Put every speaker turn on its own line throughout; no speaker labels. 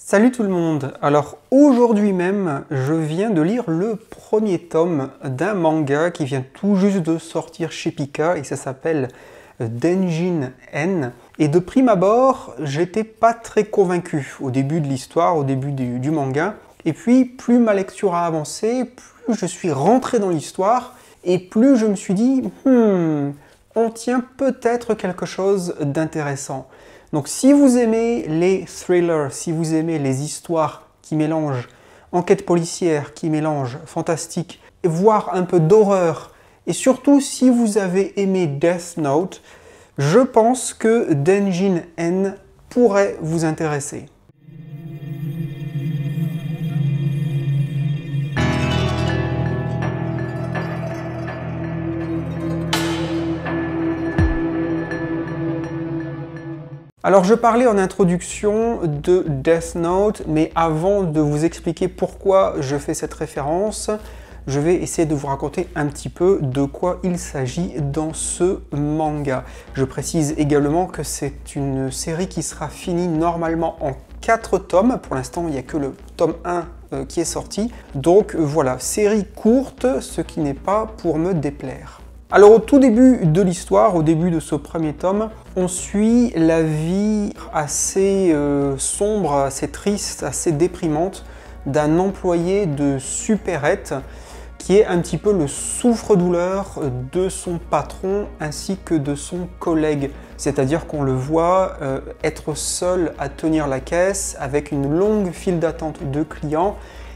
Salut tout le monde! Alors aujourd'hui même, je viens de lire le premier tome d'un manga qui vient tout juste de sortir chez Pika et ça s'appelle Denjin N. Et de prime abord, j'étais pas très convaincu au début de l'histoire, au début du manga. Et puis, plus ma lecture a avancé, plus je suis rentré dans l'histoire et plus je me suis dit on tient peut-être quelque chose d'intéressant. Donc si vous aimez les thrillers, si vous aimez les histoires qui mélangent enquête policière, qui mélangent fantastique, voire un peu d'horreur, et surtout si vous avez aimé Death Note, je pense que Denjin N pourrait vous intéresser. Alors je parlais en introduction de Death Note, mais avant de vous expliquer pourquoi je fais cette référence, je vais essayer de vous raconter un petit peu de quoi il s'agit dans ce manga. Je précise également que c'est une série qui sera finie normalement en 4 tomes. Pour l'instant, il n'y a que le tome 1 qui est sorti. Donc voilà, série courte, ce qui n'est pas pour me déplaire. Alors au tout début de l'histoire, au début de ce premier tome, on suit la vie assez sombre, assez triste, assez déprimante d'un employé de supérette qui est un petit peu le souffre-douleur de son patron ainsi que de son collègue. C'est-à-dire qu'on le voit être seul à tenir la caisse avec une longue file d'attente de clients.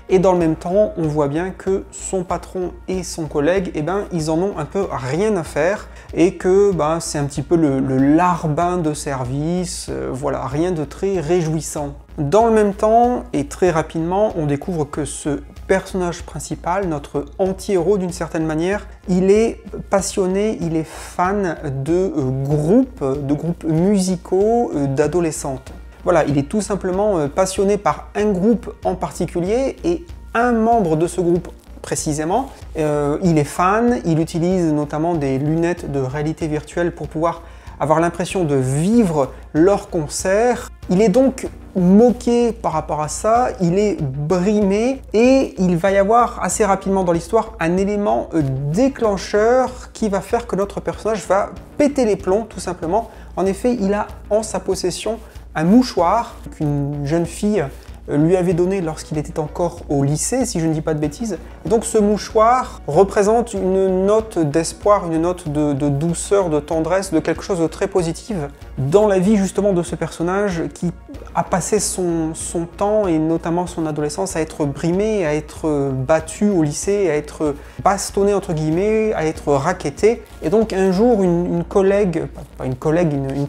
Et dans le même temps, on voit bien que son patron et son collègue, ils en ont un peu rien à faire et que c'est un petit peu le larbin de service, voilà, rien de très réjouissant. Dans le même temps, et très rapidement, on découvre que ce personnage principal, notre anti-héros d'une certaine manière, il est passionné, il est fan de groupes musicaux d'adolescentes. Voilà, il est tout simplement passionné par un groupe en particulier et un membre de ce groupe précisément. Il est fan, il utilise notamment des lunettes de réalité virtuelle pour pouvoir avoir l'impression de vivre leur concert. Il est donc moqué par rapport à ça, il est brimé et il va y avoir assez rapidement dans l'histoire un élément déclencheur qui va faire que notre personnage va péter les plombs tout simplement. En effet, il a en sa possession un mouchoir qu'une jeune fille lui avait donné lorsqu'il était encore au lycée, si je ne dis pas de bêtises. Et donc ce mouchoir représente une note d'espoir, une note de douceur, de tendresse, de quelque chose de très positif dans la vie justement de ce personnage qui a passé son temps et notamment son adolescence à être brimé, à être battu au lycée, à être bastonné entre guillemets, à être racketté. Et donc un jour une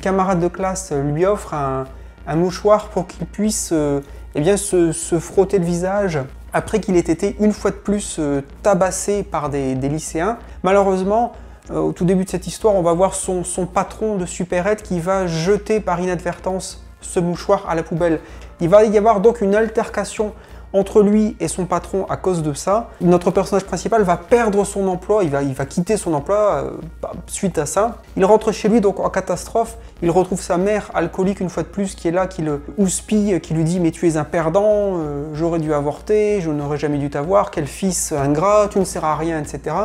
camarade de classe lui offre un mouchoir pour qu'il puisse se frotter le visage après qu'il ait été une fois de plus tabassé par des lycéens. Malheureusement, au tout début de cette histoire, on va voir son patron de supérette qui va jeter par inadvertance ce mouchoir à la poubelle. Il va y avoir donc une altercation entre lui et son patron à cause de ça. Notre personnage principal va perdre son emploi, il va quitter son emploi suite à ça. Il rentre chez lui donc en catastrophe, il retrouve sa mère alcoolique une fois de plus qui est là, qui le houspille, qui lui dit « mais tu es un perdant, j'aurais dû avorter, je n'aurais jamais dû t'avoir, quel fils ingrat, tu ne sers à rien, etc. »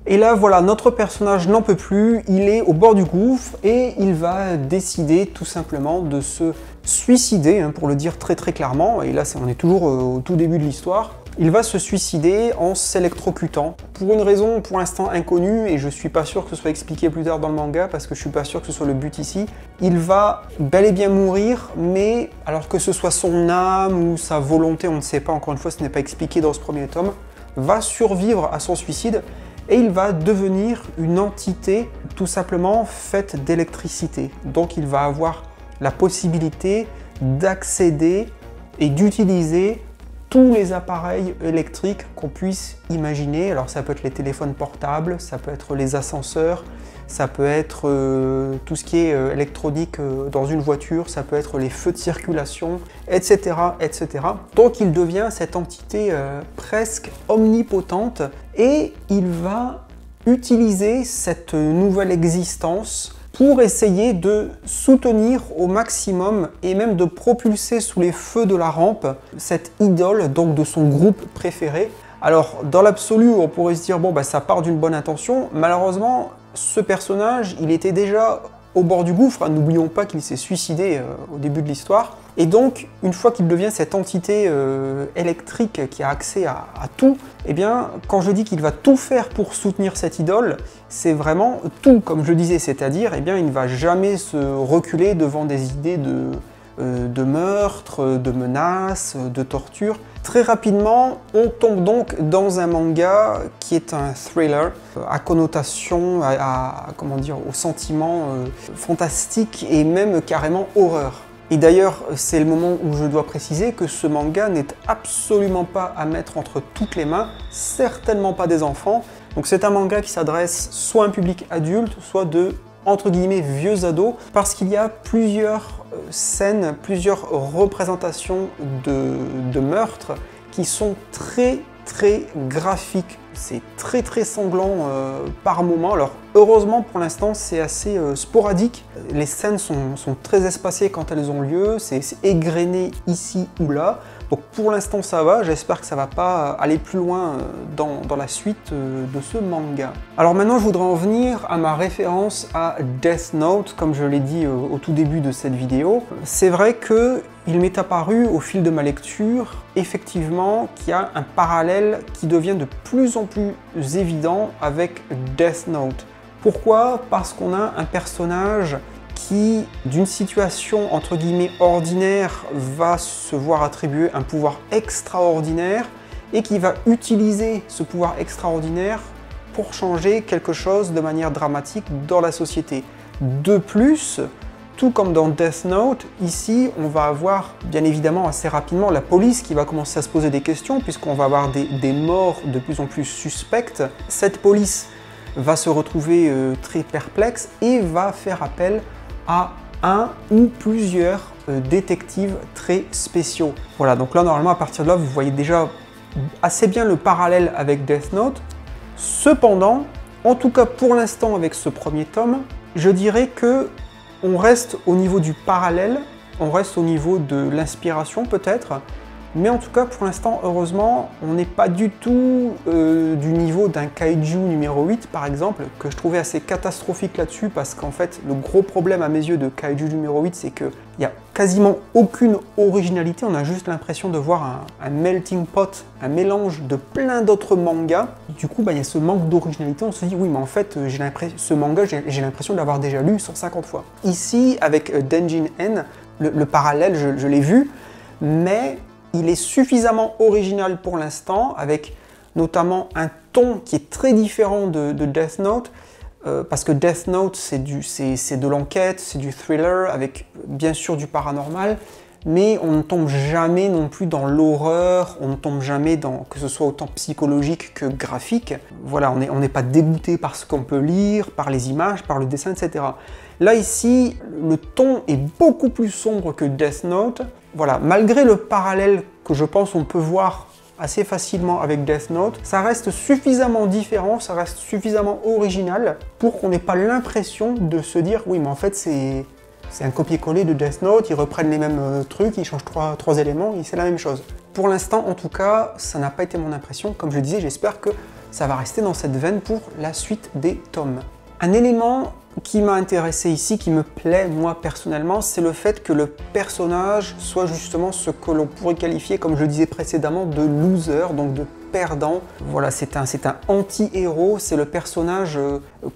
Et là, voilà, notre personnage n'en peut plus, il est au bord du gouffre et il va décider tout simplement de se suicider, pour le dire très clairement, et là on est toujours au tout début de l'histoire. Il va se suicider en s'électrocutant, pour une raison pour l'instant inconnue, et je suis pas sûr que ce soit expliqué plus tard dans le manga, parce que je suis pas sûr que ce soit le but ici. Il va bel et bien mourir, mais alors que ce soit son âme ou sa volonté, on ne sait pas, encore une fois ce n'est pas expliqué dans ce premier tome, va survivre à son suicide, et il va devenir une entité tout simplement faite d'électricité. Donc il va avoir la possibilité d'accéder et d'utiliser tous les appareils électriques qu'on puisse imaginer. Alors ça peut être les téléphones portables, ça peut être les ascenseurs, ça peut être tout ce qui est électronique dans une voiture, ça peut être les feux de circulation, etc., etc. Donc il devient cette entité presque omnipotente et il va utiliser cette nouvelle existence pour essayer de soutenir au maximum et même de propulser sous les feux de la rampe cette idole, donc de son groupe préféré. Alors, dans l'absolu, on pourrait se dire, bon, bah, ça part d'une bonne intention. Malheureusement, ce personnage, il était déjà au bord du gouffre. N'oublions pas qu'il s'est suicidé au début de l'histoire. Et donc, une fois qu'il devient cette entité électrique qui a accès à tout, eh bien, quand je dis qu'il va tout faire pour soutenir cette idole, c'est vraiment tout, comme je le disais. C'est-à-dire, eh bien, il ne va jamais se reculer devant des idées de meurtre, de menaces, de torture. Très rapidement, on tombe donc dans un manga qui est un thriller à connotation, comment dire, au sentiment fantastique et même carrément horreur. Et d'ailleurs, c'est le moment où je dois préciser que ce manga n'est absolument pas à mettre entre toutes les mains, certainement pas des enfants. Donc c'est un manga qui s'adresse soit à un public adulte, soit de entre guillemets vieux ados, parce qu'il y a plusieurs scènes, plusieurs représentations de meurtres qui sont très graphiques. C'est très sanglant par moment. Alors heureusement pour l'instant c'est assez sporadique. Les scènes sont très espacées quand elles ont lieu, c'est égrené ici ou là. Donc pour l'instant ça va, j'espère que ça va pas aller plus loin dans la suite de ce manga. Alors maintenant je voudrais en venir à ma référence à Death Note, comme je l'ai dit au tout début de cette vidéo. C'est vrai que il m'est apparu au fil de ma lecture, effectivement, qu'il y a un parallèle qui devient de plus en plus évident avec Death Note. Pourquoi? Parce qu'on a un personnage qui, d'une situation entre guillemets ordinaire, va se voir attribuer un pouvoir extraordinaire et qui va utiliser ce pouvoir extraordinaire pour changer quelque chose de manière dramatique dans la société. De plus, tout comme dans Death Note, ici on va avoir bien évidemment assez rapidement la police qui va commencer à se poser des questions puisqu'on va avoir des morts de plus en plus suspectes. Cette police va se retrouver très perplexe et va faire appel à un ou plusieurs détectives très spéciaux. Voilà, donc là normalement à partir de là vous voyez déjà assez bien le parallèle avec Death Note. Cependant, en tout cas pour l'instant avec ce premier tome, je dirais que on reste au niveau du parallèle, on reste au niveau de l'inspiration peut-être, mais en tout cas pour l'instant heureusement on n'est pas du tout du niveau d'un Kaiju numéro 8 par exemple, que je trouvais assez catastrophique là-dessus parce qu'en fait le gros problème à mes yeux de Kaiju numéro 8 c'est qu'il n'y a quasiment aucune originalité, on a juste l'impression de voir un melting pot, un mélange de plein d'autres mangas. Du coup il y a ce manque d'originalité, on se dit oui mais en fait ce manga j'ai l'impression de l'avoir déjà lu 150 fois. Ici avec Denjin En, le parallèle je l'ai vu, mais il est suffisamment original pour l'instant, avec notamment un ton qui est très différent de Death Note, parce que Death Note, c'est de l'enquête, c'est du thriller, avec bien sûr du paranormal, mais on ne tombe jamais non plus dans l'horreur, on ne tombe jamais dans, que ce soit autant psychologique que graphique. Voilà, on n'est pas dégoûté par ce qu'on peut lire, par les images, par le dessin, etc. Là ici, le ton est beaucoup plus sombre que Death Note. Voilà, malgré le parallèle que je pense on peut voir assez facilement avec Death Note, ça reste suffisamment différent, ça reste suffisamment original pour qu'on n'ait pas l'impression de se dire oui mais en fait c'est un copier-coller de Death Note, ils reprennent les mêmes trucs, ils changent trois éléments et c'est la même chose. Pour l'instant en tout cas, ça n'a pas été mon impression, comme je le disais, j'espère que ça va rester dans cette veine pour la suite des tomes. Un élément qui m'a intéressé ici, qui me plaît moi personnellement, c'est le fait que le personnage soit justement ce que l'on pourrait qualifier, comme je le disais précédemment, de loser, donc de perdant. Voilà, c'est un anti-héros, c'est le personnage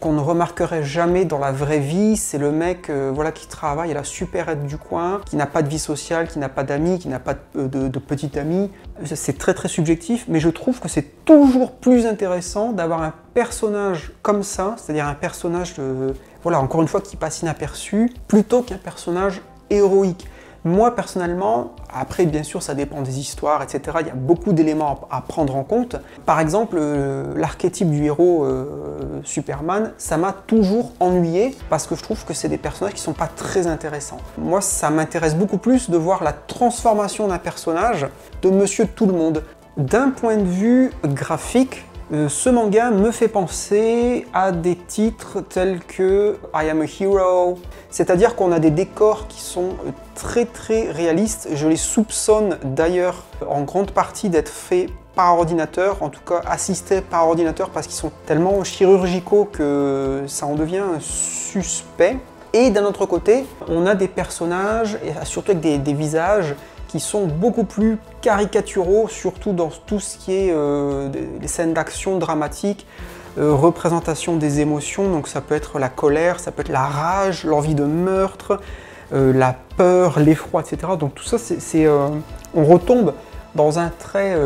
qu'on ne remarquerait jamais dans la vraie vie, c'est le mec voilà, qui travaille à la supérette du coin, qui n'a pas de vie sociale, qui n'a pas d'amis, qui n'a pas de petite amie. C'est très subjectif, mais je trouve que c'est toujours plus intéressant d'avoir un personnage comme ça, c'est-à-dire un personnage voilà, encore une fois, qui passe inaperçu, plutôt qu'un personnage héroïque. Moi, personnellement, après, bien sûr, ça dépend des histoires, etc. Il y a beaucoup d'éléments à prendre en compte. Par exemple, l'archétype du héros Superman, ça m'a toujours ennuyé parce que je trouve que c'est des personnages qui sont pas très intéressants. Moi, ça m'intéresse beaucoup plus de voir la transformation d'un personnage de Monsieur Tout-le-Monde. D'un point de vue graphique, Ce manga me fait penser à des titres tels que I Am a Hero, c'est-à-dire qu'on a des décors qui sont très réalistes. Je les soupçonne d'ailleurs en grande partie d'être faits par ordinateur, en tout cas assistés par ordinateur, parce qu'ils sont tellement chirurgicaux que ça en devient suspect. Et d'un autre côté, on a des personnages, et surtout avec des visages, qui sont beaucoup plus caricaturaux, surtout dans tout ce qui est les scènes d'action dramatique, représentation des émotions, donc ça peut être la colère, ça peut être la rage, l'envie de meurtre, la peur, l'effroi, etc. Donc tout ça, on retombe dans un trait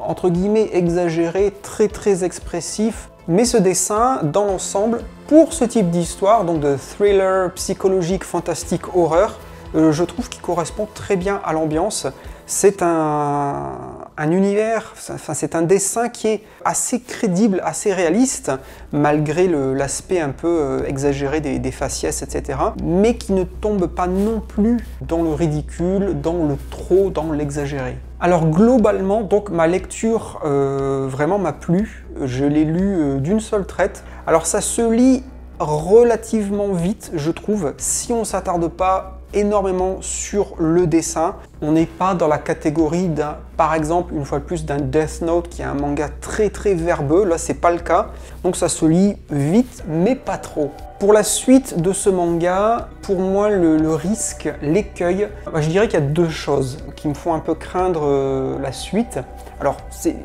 entre guillemets exagéré, très expressif. Mais ce dessin, dans l'ensemble, pour ce type d'histoire, donc de thriller psychologique, fantastique, horreur, je trouve qu'il correspond très bien à l'ambiance. C'est un univers, c'est un dessin qui est assez crédible, assez réaliste, malgré l'aspect un peu exagéré des faciès, etc. Mais qui ne tombe pas non plus dans le ridicule, dans le trop, dans l'exagéré. Alors globalement, donc ma lecture vraiment m'a plu. Je l'ai lu d'une seule traite. Alors ça se lit relativement vite, je trouve, si on ne s'attarde pas énormément sur le dessin. On n'est pas dans la catégorie d'un, par exemple, une fois de plus, d'un Death Note qui est un manga très verbeux. Là, c'est pas le cas. Donc ça se lit vite, mais pas trop. Pour la suite de ce manga, pour moi, le risque, l'écueil, je dirais qu'il y a deux choses qui me font un peu craindre la suite. Alors,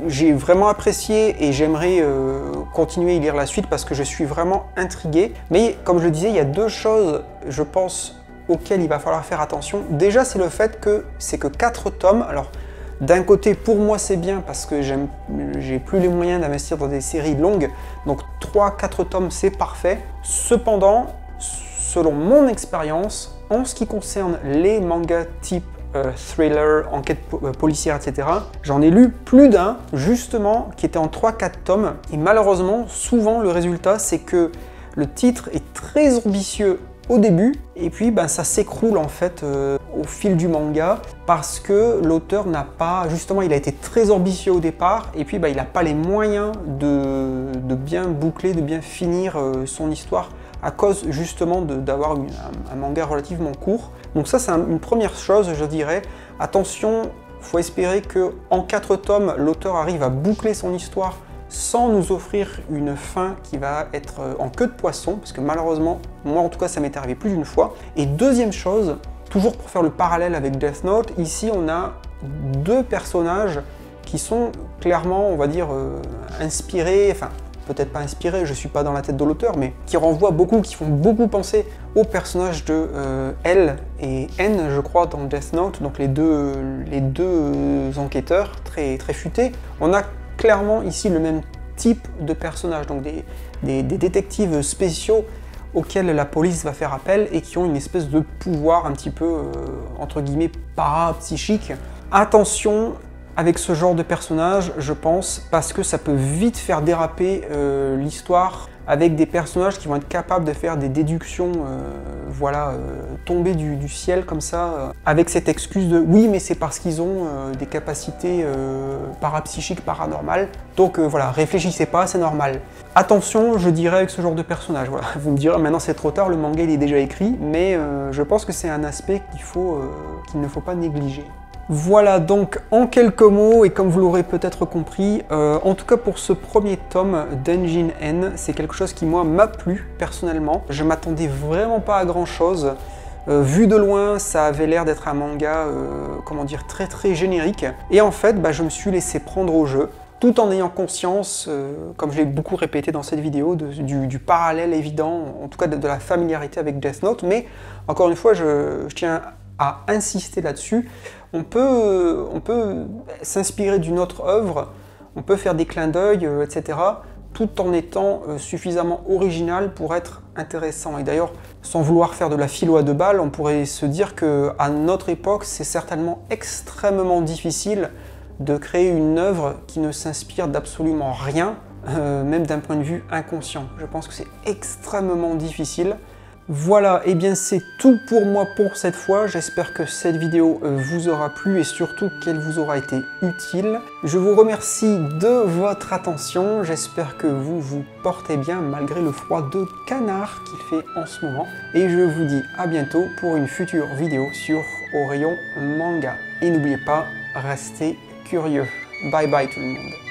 j'ai vraiment apprécié et j'aimerais continuer à lire la suite parce que je suis vraiment intrigué. Mais comme je le disais, il y a deux choses, je pense, auxquelles il va falloir faire attention. Déjà, c'est le fait que c'est que 4 tomes. Alors, d'un côté, pour moi, c'est bien parce que j'ai plus les moyens d'investir dans des séries longues. Donc, 3-4 tomes, c'est parfait. Cependant, selon mon expérience, en ce qui concerne les mangas type thriller, enquête policière, etc. J'en ai lu plus d'un, justement, qui était en 3-4 tomes. Et malheureusement, souvent, le résultat, c'est que le titre est très ambitieux au début, et puis ça s'écroule en fait au fil du manga, parce que l'auteur n'a pas, justement, il a été très ambitieux au départ, et puis il n'a pas les moyens de bien boucler, de bien finir son histoire, à cause justement d'avoir un manga relativement court. Donc ça, c'est une première chose, je dirais. Attention, il faut espérer qu'en 4 tomes, l'auteur arrive à boucler son histoire sans nous offrir une fin qui va être en queue de poisson, parce que malheureusement, moi en tout cas, ça m'est arrivé plus d'une fois. Et deuxième chose, toujours pour faire le parallèle avec Death Note, ici on a 2 personnages qui sont clairement, on va dire, inspirés, enfin, peut-être pas inspirés, je suis pas dans la tête de l'auteur, mais qui renvoient beaucoup, qui font beaucoup penser aux personnages de L et N, je crois, dans Death Note, donc les deux enquêteurs très futés. On a clairement ici le même type de personnage, donc des détectives spéciaux auxquels la police va faire appel et qui ont une espèce de pouvoir un petit peu, entre guillemets, parapsychique. Attention avec ce genre de personnage, je pense, parce que ça peut vite faire déraper l'histoire avec des personnages qui vont être capables de faire des déductions, voilà, tomber du ciel comme ça, avec cette excuse de « oui, mais c'est parce qu'ils ont des capacités parapsychiques, paranormales, donc voilà, réfléchissez pas, c'est normal ». Attention, je dirais, avec ce genre de personnage, voilà. Vous me direz, maintenant c'est trop tard, le manga il est déjà écrit, mais je pense que c'est un aspect qu'il ne faut pas négliger. Voilà donc en quelques mots, et comme vous l'aurez peut-être compris, en tout cas pour ce premier tome d'Engine N, c'est quelque chose qui moi m'a plu personnellement. Je m'attendais vraiment pas à grand chose. Vu de loin, ça avait l'air d'être un manga, comment dire, très générique. Et en fait, je me suis laissé prendre au jeu, tout en ayant conscience, comme je l'ai beaucoup répété dans cette vidéo, du parallèle évident, en tout cas de la familiarité avec Death Note. Mais encore une fois, je tiens à insister là-dessus. On peut s'inspirer d'une autre œuvre, on peut faire des clins d'œil, etc., tout en étant suffisamment original pour être intéressant. Et d'ailleurs, sans vouloir faire de la philo à 2 balles, on pourrait se dire qu'à notre époque, c'est certainement extrêmement difficile de créer une œuvre qui ne s'inspire d'absolument rien, même d'un point de vue inconscient. Je pense que c'est extrêmement difficile. Voilà, et bien c'est tout pour moi pour cette fois. J'espère que cette vidéo vous aura plu et surtout qu'elle vous aura été utile. Je vous remercie de votre attention. J'espère que vous vous portez bien malgré le froid de canard qu'il fait en ce moment. Et je vous dis à bientôt pour une future vidéo sur Au Rayon Manga. Et n'oubliez pas, restez curieux. Bye bye tout le monde.